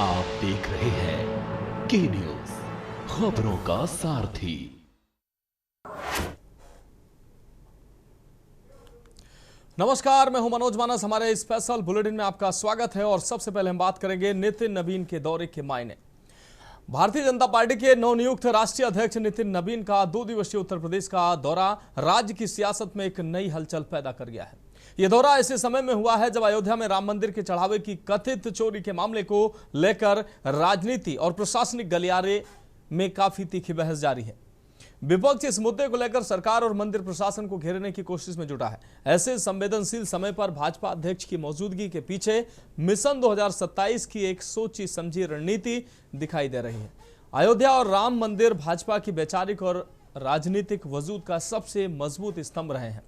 आप देख रहे हैं के न्यूज, खबरों का सारथी। नमस्कार, मैं हूं मनोज मानस। हमारे स्पेशल बुलेटिन में आपका स्वागत है और सबसे पहले हम बात करेंगे नितिन नवीन के दौरे के मायने। भारतीय जनता पार्टी के नवनियुक्त राष्ट्रीय अध्यक्ष नितिन नवीन का 2 दिवसीय उत्तर प्रदेश का दौरा राज्य की सियासत में एक नई हलचल पैदा कर गया है। यह दौरा ऐसे समय में हुआ है जब अयोध्या में राम मंदिर के चढ़ावे की कथित चोरी के मामले को लेकर राजनीति और प्रशासनिक गलियारे में काफी तीखी बहस जारी है। विपक्ष इस मुद्दे को लेकर सरकार और मंदिर प्रशासन को घेरने की कोशिश में जुटा है। ऐसे संवेदनशील समय पर भाजपा अध्यक्ष की मौजूदगी के पीछे मिशन 2027 की एक सोची समझी रणनीति दिखाई दे रही है। अयोध्या और राम मंदिर भाजपा की वैचारिक और राजनीतिक वजूद का सबसे मजबूत स्तंभ रहे हैं।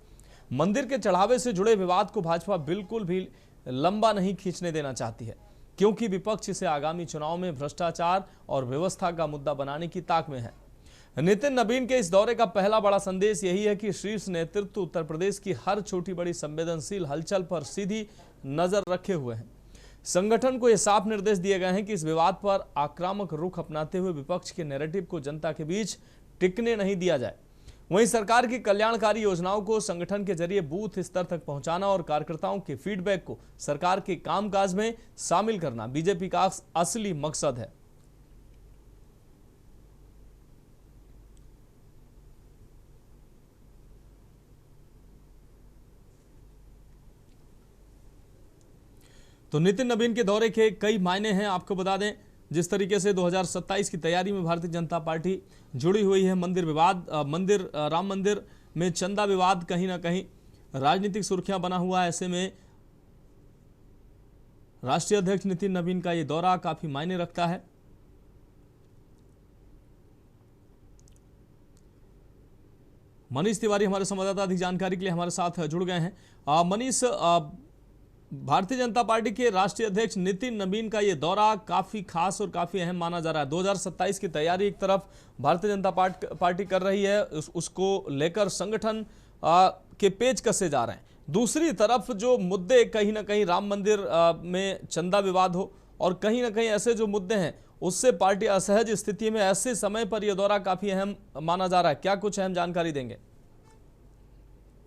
मंदिर के चढ़ावे से जुड़े विवाद को भाजपा बिल्कुल भी लंबा नहीं खींचने देना चाहती है, क्योंकि विपक्ष इसे आगामी चुनाव में भ्रष्टाचार और व्यवस्था का मुद्दा बनाने की ताक में है। नितिन नवीन के इस दौरे का पहला बड़ा संदेश यही है कि शीर्ष नेतृत्व उत्तर प्रदेश की हर छोटी बड़ी संवेदनशील हलचल पर सीधी नजर रखे हुए हैं। संगठन को यह साफ निर्देश दिए गए हैं कि इस विवाद पर आक्रामक रुख अपनाते हुए विपक्ष के नैरेटिव को जनता के बीच टिकने नहीं दिया जाए। वहीं सरकार की कल्याणकारी योजनाओं को संगठन के जरिए बूथ स्तर तक पहुंचाना और कार्यकर्ताओं के फीडबैक को सरकार के कामकाज में शामिल करना बीजेपी का असली मकसद है। तो नितिन नवीन के दौरे के कई मायने हैं। आपको बता दें, जिस तरीके से 2027 की तैयारी में भारतीय जनता पार्टी जुड़ी हुई है, राम मंदिर में चंदा विवाद कहीं ना कहीं राजनीतिक सुर्खियां बना हुआ है। ऐसे में राष्ट्रीय अध्यक्ष नितिन नवीन का ये दौरा काफी मायने रखता है। मनीष तिवारी हमारे संवाददाता अधिक जानकारी के लिए हमारे साथ जुड़ गए हैं। मनीष, भारतीय जनता पार्टी के राष्ट्रीय अध्यक्ष नितिन नवीन का यह दौरा काफी खास और काफी अहम माना जा रहा है। 2027 की तैयारी एक तरफ भारतीय जनता पार्टी कर रही है, उसको लेकर संगठन के पेच कसे जा रहे हैं। दूसरी तरफ जो मुद्दे कहीं ना कहीं राम मंदिर में चंदा विवाद हो और कहीं ना कहीं ऐसे जो मुद्दे हैं उससे पार्टी असहज स्थिति में, ऐसे समय पर यह दौरा काफी अहम माना जा रहा है। क्या कुछ अहम जानकारी देंगे?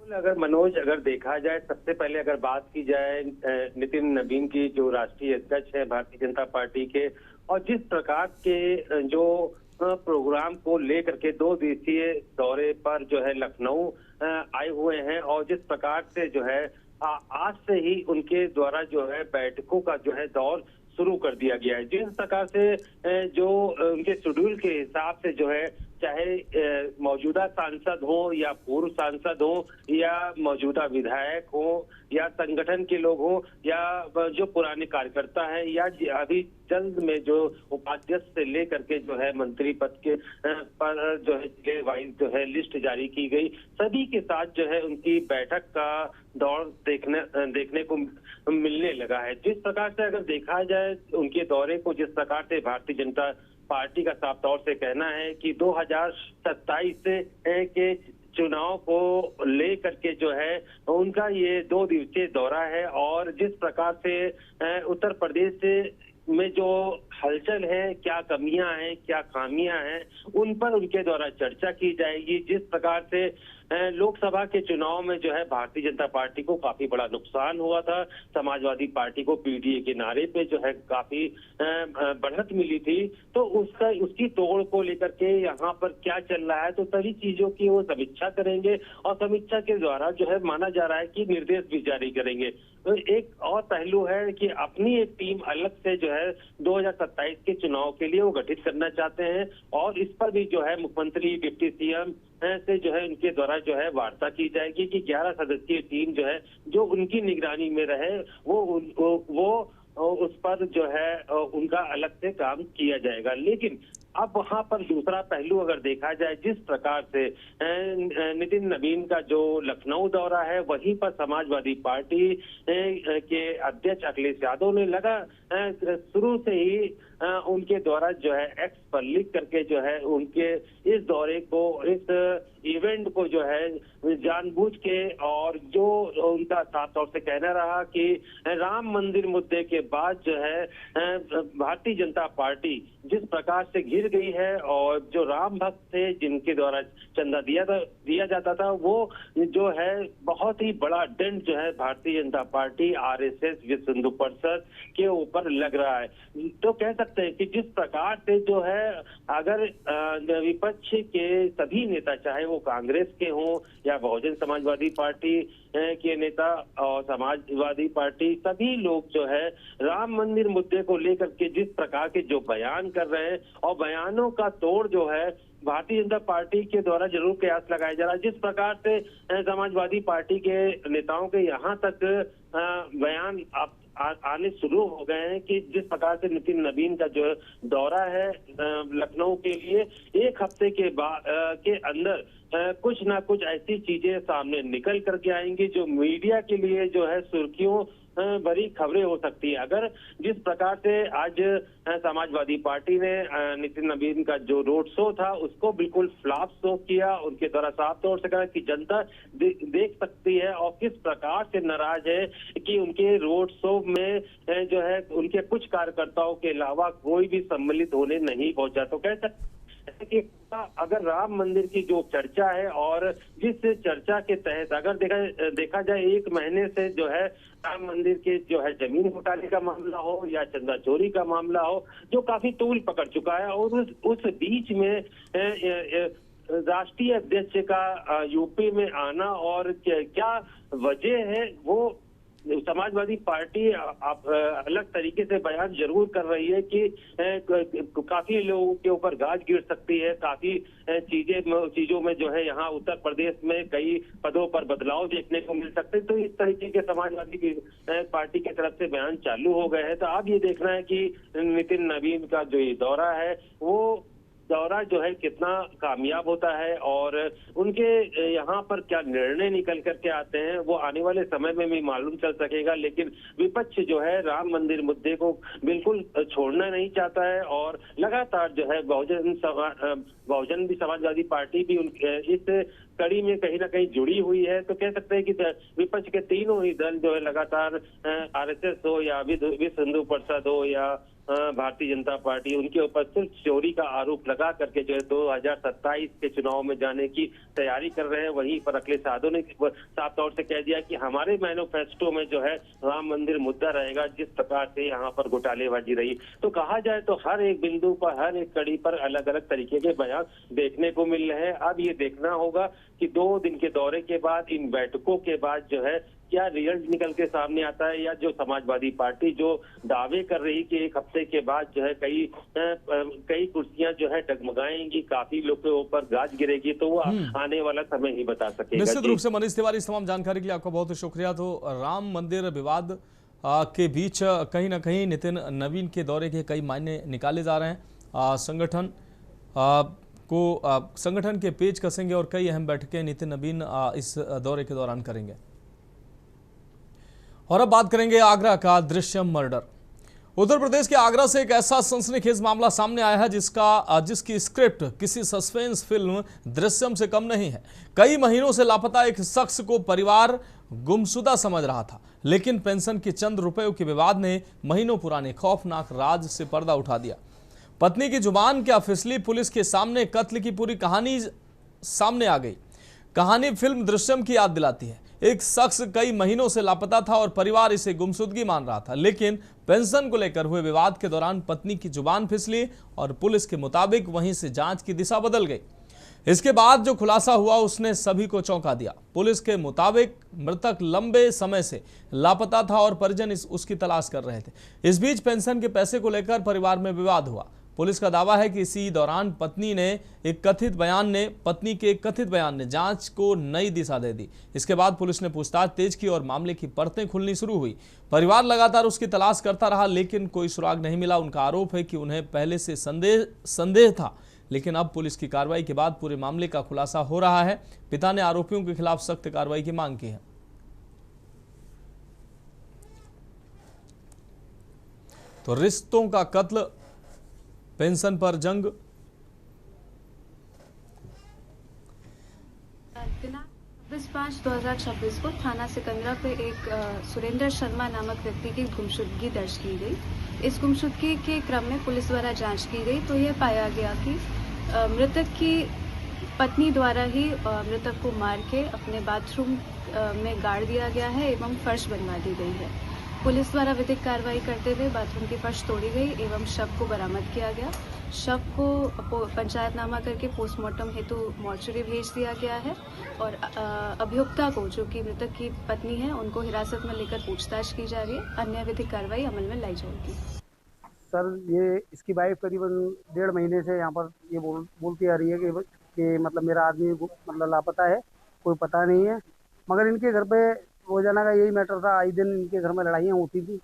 अगर मनोज, अगर देखा जाए, सबसे पहले अगर बात की जाए नितिन नवीन की, जो राष्ट्रीय अध्यक्ष है भारतीय जनता पार्टी के, और जिस प्रकार के जो प्रोग्राम को लेकर के 2 दिवसीय दौरे पर जो है लखनऊ आए हुए हैं, और जिस प्रकार से जो है आज से ही उनके द्वारा जो है बैठकों का जो है दौर शुरू कर दिया गया है। जिस प्रकार से जो उनके शेड्यूल के हिसाब से जो है, चाहे मौजूदा सांसद हो या पूर्व सांसद हो या मौजूदा विधायक हो या संगठन के लोग हो या जो पुराने कार्यकर्ता हैं या अभी जल्द में जो उपाध्यक्ष से लेकर के जो है मंत्री पद के पर जो है वाइज जो है लिस्ट जारी की गई, सभी के साथ जो है उनकी बैठक का दौर देखने को मिलने लगा है। जिस प्रकार से अगर देखा जाए उनके दौरे को, जिस प्रकार से भारतीय जनता पार्टी का साफ तौर से कहना है कि 2027 के चुनाव को लेकर के जो है उनका ये 2 दिवसीय दौरा है, और जिस प्रकार से उत्तर प्रदेश में जो हलचल है, क्या कमियां हैं, क्या खामियां हैं, उन पर उनके द्वारा चर्चा की जाएगी। जिस प्रकार से लोकसभा के चुनाव में जो है भारतीय जनता पार्टी को काफी बड़ा नुकसान हुआ था, समाजवादी पार्टी को पीडीए के नारे पे जो है काफी बढ़त मिली थी, तो उसकी तोड़ को लेकर के यहाँ पर क्या चल रहा है, तो सभी चीजों की वो समीक्षा करेंगे और समीक्षा के द्वारा जो है माना जा रहा है कि निर्देश भी जारी करेंगे। तो एक और पहलू है कि अपनी एक टीम अलग से जो है 2027 के चुनाव के लिए वो गठित करना चाहते हैं, और इस पर भी जो है मुख्यमंत्री, डिप्टी सीएम से जो है उनके द्वारा जो है वार्ता की जाएगी कि 11 सदस्यीय टीम जो है जो उनकी निगरानी में रहे, वो उस पर जो है उनका अलग से काम किया जाएगा। लेकिन अब वहां पर दूसरा पहलू अगर देखा जाए, जिस प्रकार से नितिन नवीन का जो लखनऊ दौरा है, वहीं पर समाजवादी पार्टी के अध्यक्ष अखिलेश यादव ने शुरू से ही उनके द्वारा जो है एक्स पर लिख करके जो है उनके इस दौरे को, इस इवेंट को जो है जानबूझ के, और जो उनका साफ तौर से कहना रहा कि राम मंदिर मुद्दे के बाद जो है भारतीय जनता पार्टी जिस प्रकार से घिर गई है, और जो राम भक्त थे जिनके द्वारा चंदा दिया जाता था, वो जो है बहुत ही बड़ा डेंट जो है भारतीय जनता पार्टी, आरएसएस, विश्व हिंदू परिषद के ऊपर लग रहा है। तो कह सकते हैं कि जिस प्रकार से जो है अगर विपक्ष के सभी नेता, चाहे वो कांग्रेस के हों या बहुजन समाजवादी पार्टी के नेता और समाजवादी पार्टी, सभी लोग जो है राम मंदिर मुद्दे को लेकर के जिस प्रकार के जो बयान कर रहे हैं, और बयानों का तोड़ जो है भारतीय जनता पार्टी के द्वारा जरूर कयास लगाया जा रहा है। जिस प्रकार से समाजवादी पार्टी के नेताओं के यहाँ तक बयान आने शुरू हो गए हैं कि जिस प्रकार से नितिन नवीन का जो दौरा है लखनऊ के लिए, एक हफ्ते के अंदर कुछ ना कुछ ऐसी चीजें सामने निकल करके आएंगी जो मीडिया के लिए जो है सुर्खियों बड़ी खबरें हो सकती है। अगर जिस प्रकार से आज समाजवादी पार्टी ने नितिन नवीन का जो रोड शो था उसको बिल्कुल फ्लॉप शो किया, उनके द्वारा साफ तौर से कहा कि जनता देख सकती है और किस प्रकार से नाराज है कि उनके रोड शो में जो है उनके कुछ कार्यकर्ताओं के अलावा कोई भी सम्मिलित होने नहीं पहुंचा। तो कह सकते कि अगर राम मंदिर की जो चर्चा है, और जिस चर्चा के तहत अगर देखा जाए 1 महीने से जो है राम मंदिर के जो है जमीन घोटाले का मामला हो या चंदा चोरी का मामला हो, जो काफी तूल पकड़ चुका है, और उस बीच में राष्ट्रीय अध्यक्ष का यूपी में आना और क्या वजह है, वो समाजवादी पार्टी अलग तरीके से बयान जरूर कर रही है कि काफी लोगों के ऊपर गाज गिर सकती है, काफी चीजों में जो है यहाँ उत्तर प्रदेश में कई पदों पर बदलाव देखने को मिल सकते हैं। तो इस तरीके के समाजवादी पार्टी की तरफ से बयान चालू हो गए हैं। तो अब ये देखना है कि नितिन नवीन का जो ये दौरा है, वो दौरा जो है कितना कामयाब होता है, और उनके यहाँ पर क्या निर्णय निकल करके आते हैं वो आने वाले समय में भी मालूम चल सकेगा। लेकिन विपक्ष जो है राम मंदिर मुद्दे को बिल्कुल छोड़ना नहीं चाहता है, और लगातार जो है बहुजन भी समाजवादी पार्टी भी इस कड़ी में कहीं ना कहीं जुड़ी हुई है। तो कह सकते हैं कि विपक्ष के तीनों ही दल जो है लगातार आरएसएस हो या विश्व हिंदू परिषद हो या भारतीय जनता पार्टी, उनके ऊपर सिर्फ चोरी का आरोप लगा करके जो है 2027 के चुनाव में जाने की तैयारी कर रहे हैं। वहीं पर अखिलेश यादव ने साफ तौर से कह दिया कि हमारे मैनिफेस्टो में जो है राम मंदिर मुद्दा रहेगा, जिस प्रकार से यहाँ पर घोटालेबाजी रही। तो कहा जाए तो हर एक बिंदु पर, हर एक कड़ी पर अलग अलग तरीके के बयान देखने को मिल रहे हैं। अब ये देखना होगा कि 2 दिन के दौरे के बाद, इन बैठकों के बाद जो है क्या रिजल्ट निकल के सामने आता है, या जो समाजवादी पार्टी जो दावे कर रही कि 1 हफ्ते के बाद जो है कई कुर्सियां जो है डगमगाएंगी, काफी लोग के ऊपर गाज गिरेगी, तो वो आने वाला समय ही बता सकेगा। निश्चित रूप से मनीष तिवारी, इस तमाम जानकारी के लिए आपका बहुत शुक्रिया। तो राम मंदिर विवाद के बीच कहीं ना कहीं नितिन नवीन के दौरे के कई मायने निकाले जा रहे हैं। संगठन के पेच कसेंगे और कई अहम बैठकें नितिन नवीन इस दौरे के दौरान करेंगे। और अब बात करेंगे आगरा का दृश्यम मर्डर। उत्तर प्रदेश के आगरा से एक ऐसा सनसनीखेज मामला सामने आया है जिसकी स्क्रिप्ट किसी सस्पेंस फिल्म दृश्यम से कम नहीं है। कई महीनों से लापता एक शख्स को परिवार गुमशुदा समझ रहा था, लेकिन पेंशन के चंद रुपयों के विवाद ने महीनों पुराने खौफनाक राज से पर्दा उठा दिया। पत्नी की जुबान क्या फिसली, पुलिस के सामने कत्ल की पूरी कहानी सामने आ गई। कहानी फिल्म दृश्यम की याद दिलाती है। एक शख्स कई महीनों से लापता था और परिवार इसे गुमशुदगी मान रहा था, लेकिन पेंशन को लेकर हुए विवाद के दौरान पत्नी की जुबान फिसली और पुलिस के मुताबिक वहीं से जांच की दिशा बदल गई। इसके बाद जो खुलासा हुआ उसने सभी को चौंका दिया। पुलिस के मुताबिक मृतक लंबे समय से लापता था और परिजन उसकी तलाश कर रहे थे। इस बीच पेंशन के पैसे को लेकर परिवार में विवाद हुआ। पुलिस का दावा है कि इसी दौरान पत्नी के एक कथित बयान ने जांच को नई दिशा दे दी। इसके बाद पुलिस ने पूछताछ तेज की और मामले की परतें खुलनी शुरू हुई। परिवार लगातार उसकी तलाश करता रहा, लेकिन कोई सुराग नहीं मिला। उनका आरोप है कि उन्हें पहले से संदेह था, लेकिन अब पुलिस की कार्रवाई के बाद पूरे मामले का खुलासा हो रहा है। पिता ने आरोपियों के खिलाफ सख्त कार्रवाई की मांग की है। तो रिश्तों का कत्ल, पेंशन पर जंग। दिनांक 26/5/2026 को थाना सिकंदरा पे एक सुरेंद्र शर्मा नामक व्यक्ति की गुमशुदगी दर्ज की गई। इस गुमशुदगी के क्रम में पुलिस द्वारा जांच की गई तो यह पाया गया कि मृतक की पत्नी द्वारा ही मृतक को मार के अपने बाथरूम में गाड़ दिया गया है एवं फर्श बनवा दी गई है। पुलिस द्वारा विधिक कार्रवाई करते हुए बाथरूम की फर्श तोड़ी गई एवं शव को बरामद किया गया। शव को पंचायतनामा करके पोस्टमार्टम हेतु मॉर्चरी भेज दिया गया है और अभियुक्ता को, जो कि मृतक की पत्नी है, उनको हिरासत में लेकर पूछताछ की जा रही है। अन्य विधिक कार्रवाई अमल में लाई जाएगी। सर, ये इसकी वाइफ करीबन 1.5 महीने से यहाँ पर ये बोलती आ रही है कि मतलब मेरा आदमी मतलब लापता है, कोई पता नहीं है। मगर इनके घर पे रोजाना का यही मैटर था। आए दिन इनके घर में लड़ाइयाँ होती थी।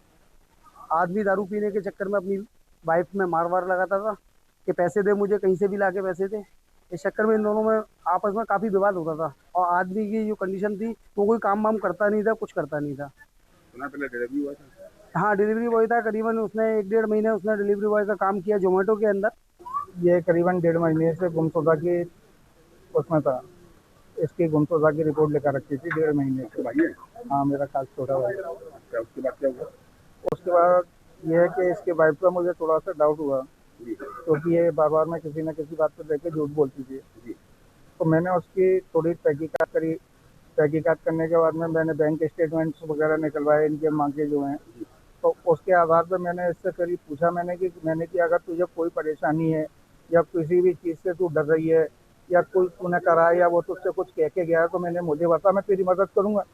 आदमी दारू पीने के चक्कर में अपनी वाइफ में मार लगाता था कि पैसे दे मुझे, कहीं से भी लाके पैसे दे। इस चक्कर में इन दोनों में आपस में काफ़ी विवाद होता था और आदमी की जो कंडीशन थी वो कोई काम वाम करता नहीं था, कुछ करता नहीं था। पहले डिलीवरी हुआ था? हाँ, डिलीवरी बॉय था। करीबन उसने 1-1.5 महीने उसने डिलीवरी बॉय का काम किया जोमेटो के अंदर। ये करीबन 1.5 महीने से गुमशुदा की उसमें था। इसकी गुमशुदा की रिपोर्ट लेकर रखी थी 1.5 महीने से। भाई है? हाँ, मेरा खास छोटा भाई। उसके बाद क्या हुआ? उसके बाद ये है कि इसके वाइफ का मुझे थोड़ा सा डाउट हुआ, क्योंकि ये बार बार में किसी न किसी बात पर लेकर झूठ बोलती थी। तो मैंने उसकी थोड़ी तहकीकात करी। तहकीकात करने के बाद में मैंने बैंक स्टेटमेंट्स वगैरह निकलवाए, इनके मांगे जो हैं। तो उसके आधार पर मैंने इससे करीब पूछा मैंने कि अगर तुझे कोई परेशानी है या किसी भी चीज़ से तू डर रही है या कोई तूने करा है या वो तुझसे कुछ कह के गया है तो मुझे बता, मैं तेरी मदद करूंगा।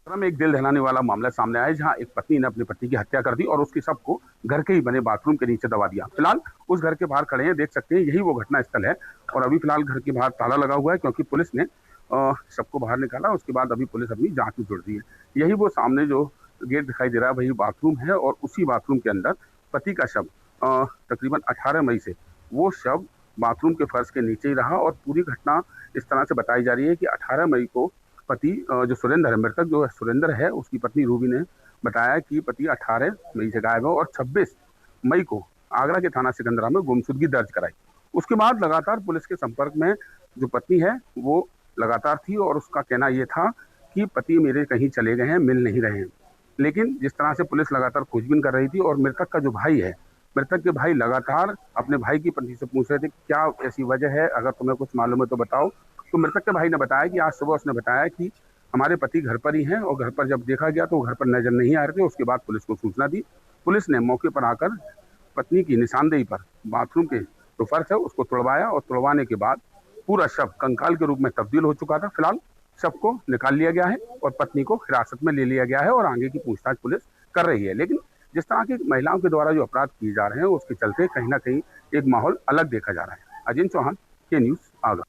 एक दिल दहलाने वाला मामला सामने आया, जहां एक पत्नी ने अपने पति की हत्या कर दी और उसके शव को घर के ही बने बाथरूम के नीचे दबा दिया। फिलहाल उस घर के बाहर खड़े हैं, देख सकते हैं यही वो घटना स्थल है। और अभी फिलहाल घर के बाहर ताला लगा हुआ है, क्योंकि पुलिस ने शव को बाहर निकाला। उसके बाद अभी पुलिस अपनी जांच में जुड़ दी है। यही वो सामने जो गेट दिखाई दे रहा है वही बाथरूम है और उसी बाथरूम के अंदर पति का शव तकरीबन 18 मई से वो शव बाथरूम के फर्श के नीचे ही रहा। और पूरी घटना इस तरह से बताई जा रही है कि 18 मई को पति जो सुरेंद्र है, मृतक जो सुरेंद्र है, उसकी पत्नी रूबी ने बताया कि पति 18 मई से गायब है और 26 मई को आगरा के थाना सिकंदरा में गुमशुदगी दर्ज कराई। उसके बाद लगातार पुलिस के संपर्क में जो पत्नी है वो लगातार थी और उसका कहना ये था कि पति मेरे कहीं चले गए हैं, मिल नहीं रहे हैं। लेकिन जिस तरह से पुलिस लगातार खोजबीन कर रही थी और मृतक का जो भाई है, मृतक के भाई लगातार अपने भाई की पत्नी से पूछ रहे थे क्या ऐसी वजह है, अगर तुम्हें कुछ मालूम है तो बताओ। तो मृतक के भाई ने बताया कि आज सुबह उसने बताया कि हमारे पति घर पर ही हैं और घर पर जब देखा गया तो वो घर पर नजर नहीं आ रहे थे। उसके बाद पुलिस को सूचना दी। पुलिस ने मौके पर आकर पत्नी की निशानदेही पर बाथरूम के जो फर्श है उसको तोड़वाया और तोड़वाने के बाद पूरा शव कंकाल के रूप में तब्दील हो चुका था। फिलहाल शव को निकाल लिया गया है और पत्नी को हिरासत में ले लिया गया है और आगे की पूछताछ पुलिस कर रही है। लेकिन जिस तरह की महिलाओं के द्वारा जो अपराध किए जा रहे हैं उसके चलते कहीं ना कहीं एक माहौल अलग देखा जा रहा है। अजिन चौहान, के न्यूज, आगरा।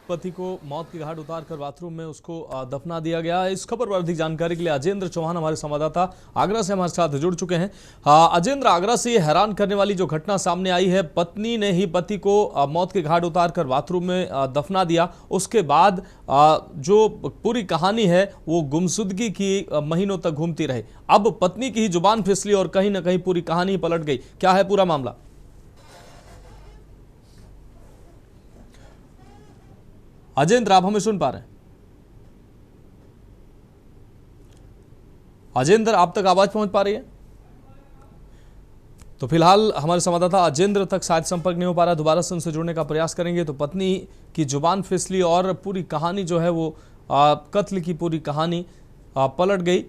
पति को मौत की घाट उतारकर बाथरूम में उसको दफना दिया गया। इस खबर पर अधिक जानकारी के लिए अजेंद्र चौहान हमारे संवाददाता आगरा से हमारे साथ जुड़ चुके हैं। अजेंद्र, आगरा से ये हैरान करने वाली जो घटना सामने आई है, पत्नी ने ही पति को मौत के घाट उतारकर बाथरूम में दफना दिया। उसके बाद जो पूरी कहानी है वो गुमशुदगी की महीनों तक घूमती रही। अब पत्नी की ही जुबान फिसली और कहीं ना कहीं पूरी कहानी पलट गई। क्या है पूरा मामला? अजेंद्र, आप हमें सुन पा रहे हैं? अजेंद्र, आप तक आवाज पहुंच पा रही है? तो फिलहाल हमारे संवाददाता अजेंद्र तक शायद संपर्क नहीं हो पा रहा। दोबारा से उनसे जुड़ने का प्रयास करेंगे। तो पत्नी की जुबान फिसली और पूरी कहानी जो है वो कत्ल की पूरी कहानी पलट गई।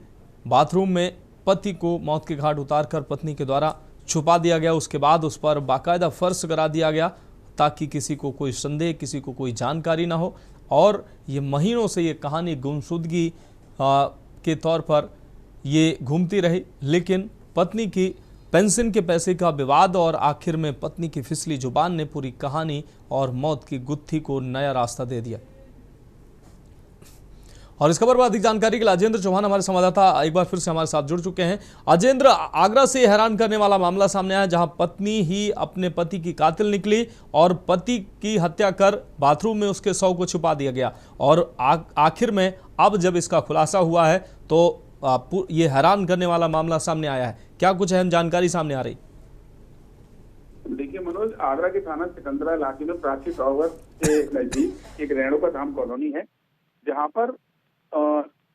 बाथरूम में पति को मौत के घाट उतारकर पत्नी के द्वारा छुपा दिया गया। उसके बाद उस पर बाकायदा फर्श करा दिया गया ताकि किसी को कोई संदेह, किसी को कोई जानकारी ना हो। और ये महीनों से ये कहानी गुमशुदगी के तौर पर ये घूमती रही, लेकिन पत्नी की पेंशन के पैसे का विवाद और आखिर में पत्नी की फिसली जुबान ने पूरी कहानी और मौत की गुत्थी को नया रास्ता दे दिया। और इस खबर पर अधिक जानकारी के लिए अजेंद्र चौहान हमारे संवाददाता एक बार फिर से हमारे साथ जुड़ चुके हैं। अजेंद्र, आगरा से हैरान करने वाला मामला सामने आया, जहां पत्नी ही अपने पति की कातिल निकली और पति की हत्या कर बाथरूम में उसके शव को छुपा दिया गया। और आखिर में अब जब इसका खुलासा हुआ है तो ये हैरान करने वाला मामला सामने आया है। क्या कुछ अहम जानकारी सामने आ रही? देखिए मनोज, आगरा के थाना सिकंदरा इलाके में प्राची टावर के नजदीक एक रेणुका धाम कॉलोनी है, जहां पर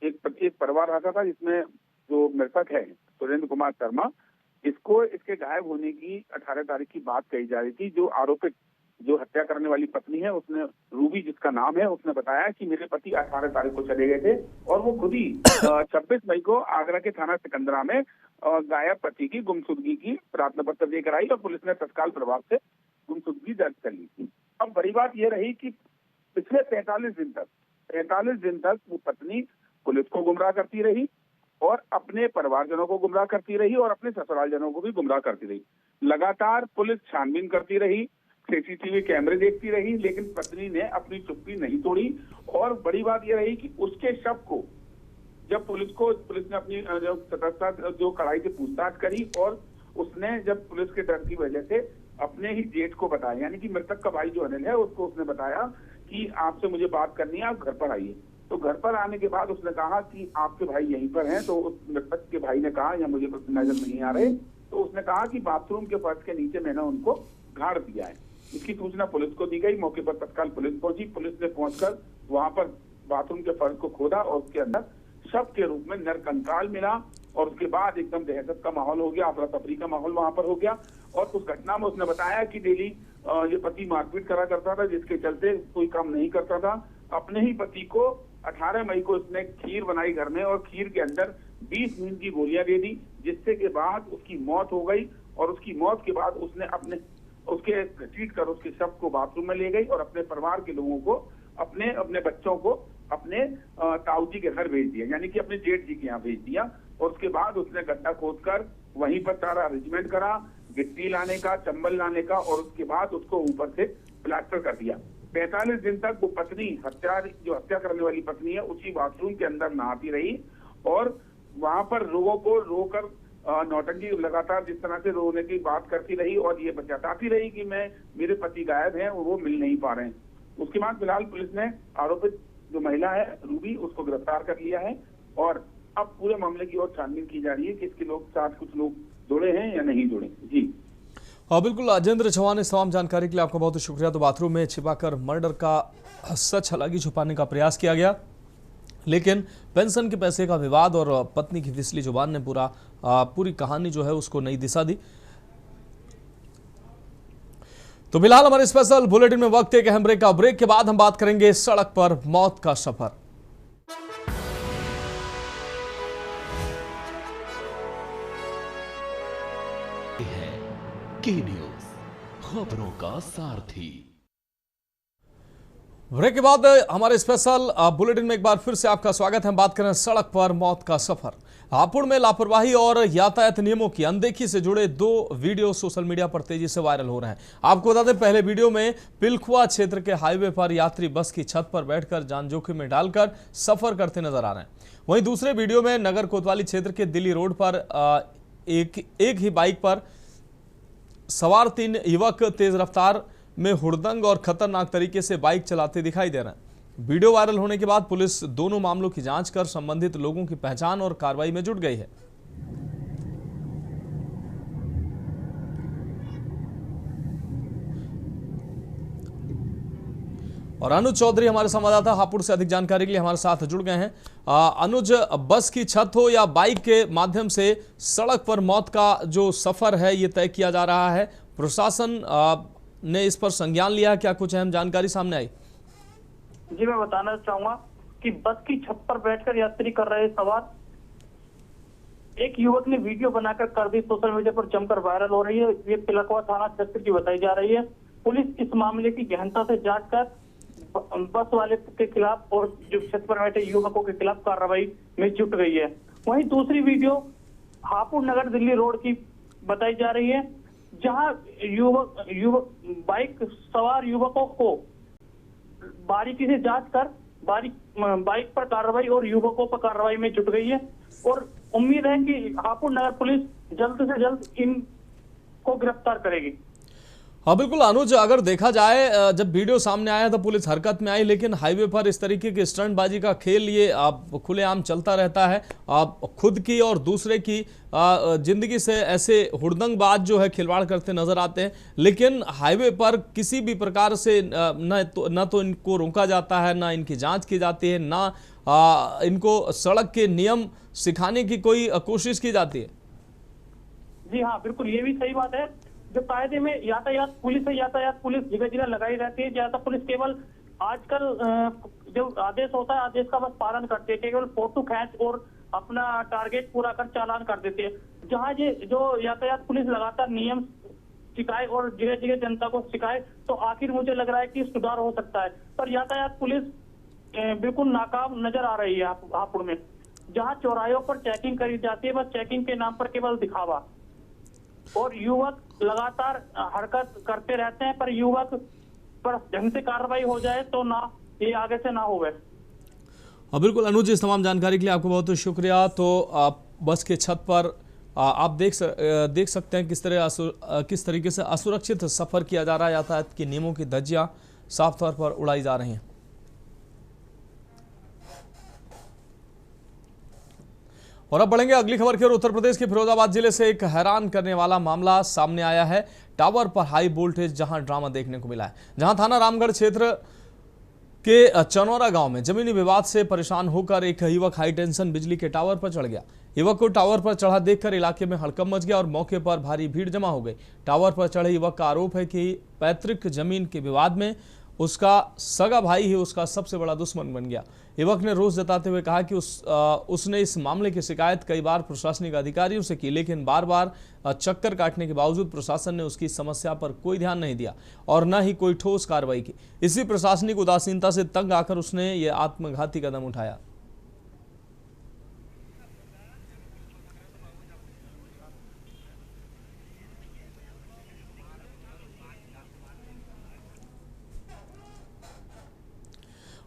एक परिवार रहता था, जिसमें जो मृतक है सुरेंद्र कुमार शर्मा, इसके गायब होने की 18 तारीख की बात कही जा रही थी। जो आरोपित, जो हत्या करने वाली पत्नी है, उसने, रूबी जिसका नाम है, उसने बताया कि मेरे पति 18 तारीख को चले गए थे और वो खुद ही 26 मई को आगरा के थाना सिकंदरा में गायब पति की गुमशुदगी की प्रार्थना पत्र देकर आई और पुलिस ने तत्काल प्रभाव से गुमशुदगी दर्ज कर ली थी। अब बड़ी बात यह रही कि पिछले 45 दिन तक वो पत्नी पुलिस को गुमराह करती रही और अपने परिवारजनों को गुमराह करती रही और अपने ससुरालजनों को भी गुमराह करती रही। लगातार पुलिस छानबीन करती रही, सीसीटीवी कैमरे देखती रही, लेकिन पत्नी ने अपनी चुप्पी नहीं तोड़ी। और बड़ी बात यह रही कि उसके शव को जब पुलिस ने अपनी जो कड़ाई से पूछताछ करी और उसने जब पुलिस के डर की वजह से अपने ही जेठ को बताया, यानी कि मृतक का भाई जो अनिल है, उसको उसने बताया कि आपसे मुझे बात करनी है, आप घर पर आइए। तो घर पर आने के बाद उसने कहा कि आपके भाई यहीं पर हैं। तो उस मृतक के भाई ने कहा, या मुझे नजर नहीं आ रहे, तो उसने कहा कि बाथरूम के फर्श के नीचे मैंने उनको गाड़ दिया है। इसकी सूचना पुलिस को दी गई। मौके पर तत्काल पुलिस पहुंची। पुलिस ने पहुंचकर वहां पर बाथरूम के फर्श को खोदा और उसके अंदर शव के रूप में नरकंकाल मिला और उसके बाद एकदम दहशत का माहौल हो गया, अफरा तफरी का माहौल वहां पर हो गया। और उस घटना में उसने बताया कि डेली ये पति मारपीट करा करता था, जिसके चलते कोई काम नहीं करता था। अपने ही पति को 18 मई को उसने खीर बनाई घर में और खीर के अंदर 20 नींद की गोलियां दे दी, जिससे के बाद उसकी मौत हो गई। और उसकी मौत के बाद उसने उसके घसीट कर उसके शव को बाथरूम में ले गई और अपने परिवार के लोगों को, अपने बच्चों को अपने ताऊ जी के घर भेज दिया, यानी कि अपने जेठ जी के यहाँ भेज दिया। और उसके बाद उसने गड्ढा खोदकर वहीं पर सारा अरेंजमेंट करा, गिट्टी लाने का, चंबल लाने का, और उसके बाद उसको ऊपर से प्लास्टर कर दिया। 45 दिन तक वो पत्नी, जो हत्या करने वाली पत्नी है, उसी बाथरूम के अंदर नहाती रही और वहां पर लोगों को रोकर नौटंकी लगातार जिस तरह से रोने की बात करती रही और ये बताती रही कि मेरे पति गायब हैं और वो मिल नहीं पा रहे हैं। उसके बाद फिलहाल पुलिस ने आरोपित जो महिला है रूबी, उसको गिरफ्तार कर लिया है और अब पूरे मामले की ओर छानबीन की जा रही है कि इसके साथ कुछ लोग जुड़े हैं या नहीं जुड़े। जी हाँ बिल्कुल, अजेंद्र चौहान, इस तमाम जानकारी के लिए आपका बहुत शुक्रिया। तो बाथरूम में छिपाकर मर्डर का सच हालांकि छुपाने का प्रयास किया गया, लेकिन पेंशन के पैसे का विवाद और पत्नी की फिसली जुबान ने पूरी कहानी जो है उसको नई दिशा दी। तो फिलहाल हमारे स्पेशल बुलेटिन में वक्त एक अहम ब्रेक का। ब्रेक के बाद हम बात करेंगे सड़क पर मौत का सफर। के न्यूज़, खबरों का सारथी। ब्रेक के बाद हमारे स्पेशल बुलेटिन में एक बार फिर से आपका स्वागत है। हम बात करें सड़क पर मौत का सफर। हापुड़ में लापरवाही और यातायात नियमों की अनदेखी से जुड़े 2 वीडियो सोशल मीडिया पर तेजी से वायरल हो रहे हैं। आपको बता दें, पहले वीडियो में पिलखुआ क्षेत्र के हाईवे पर यात्री बस की छत पर बैठकर जान जोखिम में डालकर सफर करते नजर आ रहे हैं। वहीं दूसरे वीडियो में नगर कोतवाली क्षेत्र के दिल्ली रोड पर एक ही बाइक पर सवार 3 युवक तेज रफ्तार में हुड़दंग और खतरनाक तरीके से बाइक चलाते दिखाई दे रहे हैं। वीडियो वायरल होने के बाद पुलिस दोनों मामलों की जांच कर संबंधित लोगों की पहचान और कार्रवाई में जुट गई है। और अनुज चौधरी हमारे संवाददाता हापुड़ से अधिक जानकारी के लिए हमारे साथ जुड़ गए हैं। अनुज, बस की छत हो या बाइक के माध्यम से सड़क पर मौत का जो सफर है ये तय किया जा रहा है, प्रशासन ने इस पर संज्ञान लिया, क्या कुछ अहम जानकारी सामने आई? जी मैं बताना चाहूंगा कि बस की छत पर बैठकर यात्री कर रहे सवार एक युवक ने वीडियो बनाकर कर दी सोशल मीडिया पर जमकर वायरल हो रही है। ये पिलखुआ थाना क्षेत्र की बताई जा रही है। पुलिस इस मामले की गहनता से जांच कर बस वाले के खिलाफ और जो छत पर बैठे युवकों के खिलाफ कार्रवाई में जुट गई है। वहीं दूसरी वीडियो हापुड़ नगर दिल्ली रोड की बताई जा रही है, जहां युवक बाइक सवार युवकों को बारीकी से जांच कर बाइक पर कार्रवाई और युवकों पर कार्रवाई में जुट गई है और उम्मीद है कि हापुड़ नगर पुलिस जल्द से जल्द इनको गिरफ्तार करेगी। हाँ बिल्कुल अनुज, अगर देखा जाए जब वीडियो सामने आया तो पुलिस हरकत में आई, लेकिन हाईवे पर इस तरीके की स्टंटबाजी का खेल ये आप खुलेआम चलता रहता है। आप खुद की और दूसरे की जिंदगी से ऐसे हुड़दंगबाज जो है खिलवाड़ करते नजर आते हैं, लेकिन हाईवे पर किसी भी प्रकार से न तो इनको रोका जाता है, ना इनकी जांच की जाती है, ना इनको सड़क के नियम सिखाने की कोई कोशिश की जाती है। जी हाँ बिल्कुल, ये भी सही बात है। जो कायदे में यातायात पुलिस जगह जगह लगाई रहती है। ज्यादा पुलिस केवल आजकल जो आदेश होता है आदेश का बस पालन करते हैं, केवल फोटो खींच और अपना टारगेट पूरा कर चालान कर देते हैं। जहाँ ये जो यातायात पुलिस लगातार नियम सिखाए और जगह जगह जनता को सिखाए तो आखिर मुझे लग रहा है कि सुधार हो सकता है, पर यातायात पुलिस बिल्कुल नाकाम नजर आ रही है हापुड़ में। जहाँ चौराहों पर चेकिंग करी जाती है, बस चेकिंग के नाम पर केवल दिखावा, और युवक लगातार हरकत करते रहते हैं, पर युवक पर ढंग से कार्रवाई हो जाए तो ना ये आगे से ना होवे। बिल्कुल अनुज, इस तमाम जानकारी के लिए आपको बहुत बहुत शुक्रिया। तो आप बस के छत पर आप देख सकते हैं किस तरीके से असुरक्षित सफर किया जा रहा है। यातायात के नियमों की धज्जियां साफ तौर पर उड़ाई जा रही हैं। और अब बढ़ेंगे अगली खबर की ओर। उत्तर प्रदेश के फिरोजाबाद जिले से एक हैरान करने वाला मामला सामने आया है। टावर पर हाई वोल्टेज जहां ड्रामा देखने को मिला है, जहां थाना रामगढ़ क्षेत्र के चनौरा गांव में जमीनी विवाद से परेशान होकर एक युवक हाई टेंशन बिजली के टावर पर चढ़ गया। युवक को टावर पर चढ़ा देखकर इलाके में हड़कंप मच गया और मौके पर भारी भीड़ जमा हो गई। टावर पर चढ़े युवक का आरोप है कि पैतृक जमीन के विवाद में उसका सगा भाई ही उसका सबसे बड़ा दुश्मन बन गया। युवक ने रोष जताते हुए कहा कि उसने इस मामले की शिकायत कई बार प्रशासनिक अधिकारियों से की, लेकिन बार बार चक्कर काटने के बावजूद प्रशासन ने उसकी समस्या पर कोई ध्यान नहीं दिया और न ही कोई ठोस कार्रवाई की। इसी प्रशासनिक उदासीनता से तंग आकर उसने ये आत्मघाती कदम उठाया।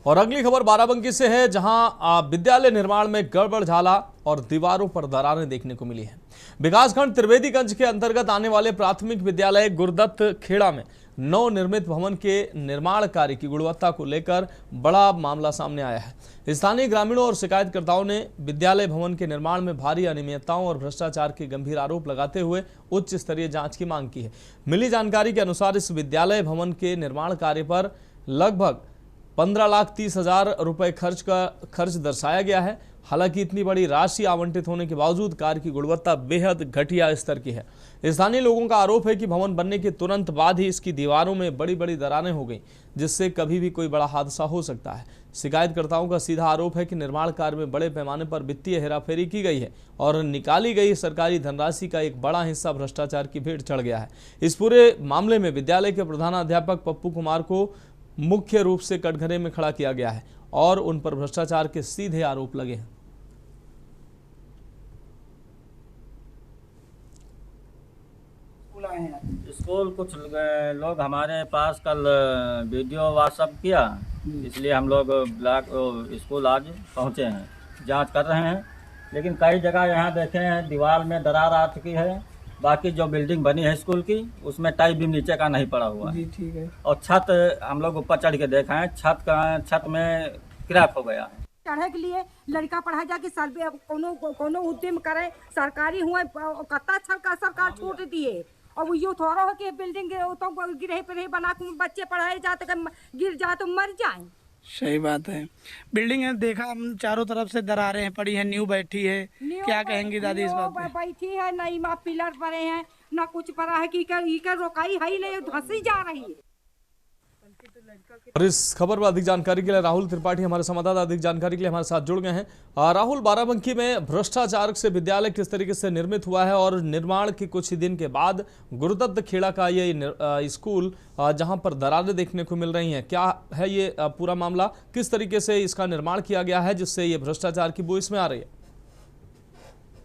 और अगली खबर बाराबंकी से है, जहां विद्यालय निर्माण में गड़बड़ झाला और दीवारों पर दरारें देखने को मिली हैं। विकासखंड त्रिवेदीगंज के अंतर्गत आने वाले प्राथमिक विद्यालय गुरदत्त खेड़ा में नवनिर्मित भवन के निर्माण कार्य की गुणवत्ता को लेकर बड़ा मामला सामने आया है। स्थानीय ग्रामीणों और शिकायतकर्ताओं ने विद्यालय भवन के निर्माण में भारी अनियमितताओं और भ्रष्टाचार के गंभीर आरोप लगाते हुए उच्च स्तरीय जांच की मांग की है। मिली जानकारी के अनुसार इस विद्यालय भवन के निर्माण कार्य पर लगभग 15,30,000 रुपए खर्च दर्शाया गया है। हालांकि इतनी बड़ी राशि आवंटित होने के बावजूद कार्य की गुणवत्ता बेहद घटिया स्तर की है। स्थानीय लोगों का आरोप है कि भवन बनने के तुरंत बाद ही इसकी दीवारों में बड़ी बड़ी दरारें हो गईं, जिससे कभी भी कोई बड़ा हादसा हो सकता है। शिकायतकर्ताओं का सीधा आरोप है कि निर्माण कार्य में बड़े पैमाने पर वित्तीय हेराफेरी की गई है और निकाली गई सरकारी धनराशि का एक बड़ा हिस्सा भ्रष्टाचार की भेंट चढ़ गया है। इस पूरे मामले में विद्यालय के प्रधानाध्यापक पप्पू कुमार को मुख्य रूप से कटघरे में खड़ा किया गया है और उन पर भ्रष्टाचार के सीधे आरोप लगे हैं। स्कूल कुछ लोग हमारे पास कल वीडियो व्हाट्सएप किया, इसलिए हम लोग ब्लॉक स्कूल आज पहुंचे हैं, जांच कर रहे हैं। लेकिन कई जगह यहाँ देखे हैं दीवार में दरार आ चुकी है। बाकी जो बिल्डिंग बनी है स्कूल की उसमें टाई बीम नीचे का नहीं पड़ा हुआ है। ठीक है। और छत हम लोग ऊपर चढ़ के देखा है, छत में क्रैक हो गया है। चढ़े के लिए लड़का पढ़ा जाके सर्वे कोनो उद्यम करे, सरकारी हुए कत्ता सरकार छूट दिए और वो यूँ थोड़ा हो कि बिल्डिंग तो गिरे पे बना बच्चे पढ़ाए जाते गिर जाए तो मर जाए। सही बात है। बिल्डिंग है देखा हम चारों तरफ से दरारें पड़ी है, न्यू बैठी है, क्या कहेंगी दादी इस बात पे? बैठी है नई माँ पिलर पड़े हैं ना कुछ पड़ा है कि रोकाई है ही नहीं, धंसी जा रही है। और इस खबर पर अधिक जानकारी के लिए राहुल त्रिपाठी हमारे संवाददाता अधिक जानकारी के लिए हमारे साथ जुड़ गए हैं। राहुल, बाराबंकी में भ्रष्टाचार से विद्यालय किस तरीके से निर्मित हुआ है और निर्माण के कुछ ही दिन के बाद गुरदत्त खेड़ा का ये स्कूल जहां पर दरारें देखने को मिल रही हैं, क्या है ये पूरा मामला? किस तरीके से इसका निर्माण किया गया है जिससे ये भ्रष्टाचार की बू इसमें आ रही है?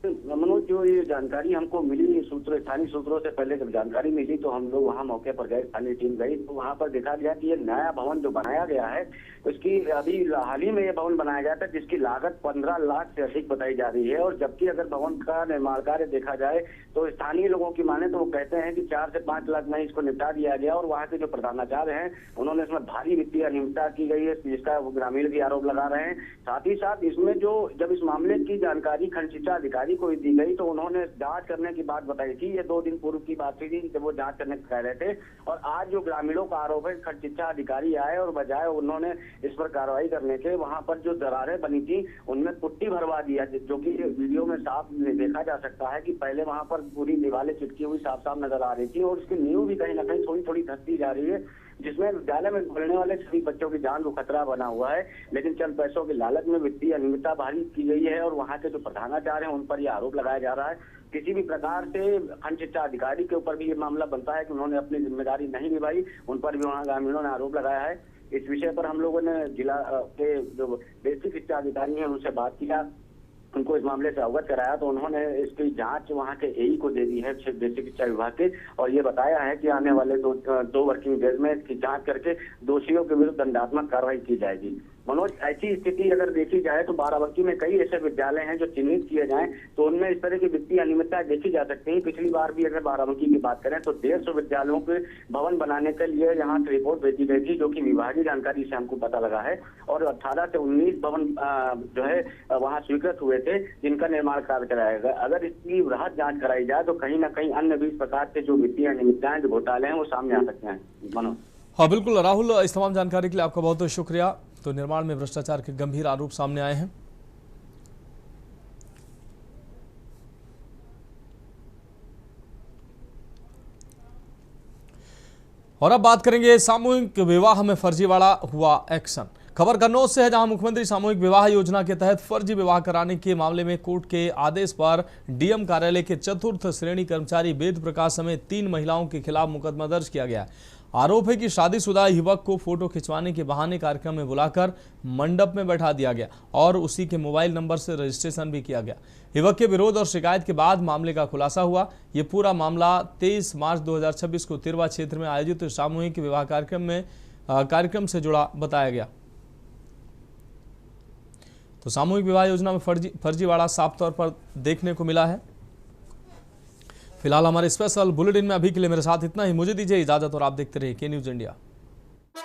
मनोज, जो ये जानकारी हमको मिली स्थानीय सूत्रों से, पहले जब जानकारी मिली तो हम लोग वहाँ मौके पर गए, स्थानीय टीम गई, तो वहाँ पर देखा गया कि ये नया भवन जो बनाया गया है, उसकी अभी हाल ही में ये भवन बनाया गया था, जिसकी लागत 15 लाख से अधिक बताई जा रही है। और जबकि अगर भवन का निर्माण कार्य देखा जाए तो स्थानीय लोगों की माने तो वो कहते हैं कि 4 से 5 लाख में इसको निपटा दिया गया। और वहाँ के जो प्रधानाचार्य हैं उन्होंने इसमें भारी वित्तीय अनियमितता की गई है, जिसका ग्रामीण भी आरोप लगा रहे हैं। साथ ही साथ इसमें जब इस मामले की जानकारी खंड शिक्षा अधिकारी को दी गई तो उन्होंने जांच करने की बात बताई थी। ये 2 दिन पूर्व की बात थी जब वो जांच करने कह रहे थे। और आज जो ग्रामीणों का आरोप है, खंड शिक्षा अधिकारी आए और बजाय उन्होंने इस पर कार्रवाई करने के वहां पर जो दरारें बनी थी उनमें पुट्टी भरवा दिया, जो कि वीडियो में साफ देखा जा सकता है कि पहले वहां पर पूरी दीवारें चिपकी हुई साफ साफ नजर आ रही थी और उसकी नींव भी कहीं ना कहीं थोड़ी थोड़ी धंसती जा रही है, जिसमें विद्यालय में पढ़ने वाले सभी बच्चों की जान को खतरा बना हुआ है। लेकिन चंद पैसों की लालच में वित्तीय अनियमितता भारी की गई है और वहाँ के जो प्रधानाचार्य हैं उन पर यह आरोप लगाया जा रहा है। किसी भी प्रकार से खंड शिक्षा अधिकारी के ऊपर भी ये मामला बनता है कि उन्होंने अपनी जिम्मेदारी नहीं निभाई, उन पर भी वहाँ ग्रामीणों ने आरोप लगाया है। इस विषय पर हम लोगों ने जिला के जो बेसिक शिक्षा अधिकारी हैं उनसे बात किया, उनको इस मामले से अवगत कराया, तो उन्होंने इसकी जांच वहां के एई को दे दी है बेसिक शिक्षा विभाग के, और ये बताया है कि आने वाले दो वर्किंग डेज में इसकी जांच करके दोषियों के विरुद्ध दंडात्मक कार्रवाई की जाएगी। मनोज, ऐसी स्थिति अगर देखी जाए तो बाराबंकी में कई ऐसे विद्यालय हैं जो चिन्हित किए जाएं तो उनमें इस तरह की वित्तीय अनियमितता देखी जा सकती है। पिछली बार भी अगर बाराबंकी की बात करें तो 150 विद्यालयों के भवन बनाने के लिए यहाँ से रिपोर्ट भेजी गई थी, जो कि विभागीय जानकारी से हमको पता लगा है। और 18 से 19 भवन जो है वहाँ स्वीकृत हुए थे, जिनका निर्माण कार्य कराया गया। अगर इसकी वृहद जाँच कराई जाए तो कहीं ना कहीं अन्य भी इस प्रकार से जो वित्तीय अनियमितताएं, जो घोटाले हैं, वो सामने आ सकते हैं। मनोज। हाँ बिल्कुल राहुल, इस तमाम जानकारी के लिए आपका बहुत बहुत शुक्रिया। तो निर्माण में भ्रष्टाचार के गंभीर आरोप सामने आए हैं। और अब बात करेंगे सामूहिक विवाह में फर्जीवाड़ा हुआ एक्शन। खबर कन्नौज से है, जहां मुख्यमंत्री सामूहिक विवाह योजना के तहत फर्जी विवाह कराने के मामले में कोर्ट के आदेश पर डीएम कार्यालय के 4th श्रेणी कर्मचारी वेद प्रकाश समेत 3 महिलाओं के खिलाफ मुकदमा दर्ज किया गया है। आरोप है कि शादीशुदा युवक को फोटो खिंचवाने के बहाने कार्यक्रम में बुलाकर मंडप में बैठा दिया गया और उसी के मोबाइल नंबर से रजिस्ट्रेशन भी किया गया। युवक के विरोध और शिकायत के बाद मामले का खुलासा हुआ। ये पूरा मामला 23 मार्च 2026 को तिरवा क्षेत्र में आयोजित सामूहिक विवाह कार्यक्रम से जुड़ा बताया गया। तो सामूहिक विवाह योजना में फर्जीवाड़ा साफ तौर पर देखने को मिला है। फिलहाल हमारे स्पेशल बुलेटिन में अभी के लिए मेरे साथ इतना ही। मुझे दीजिए इजाजत और आप देखते रहिए के न्यूज़ इंडिया।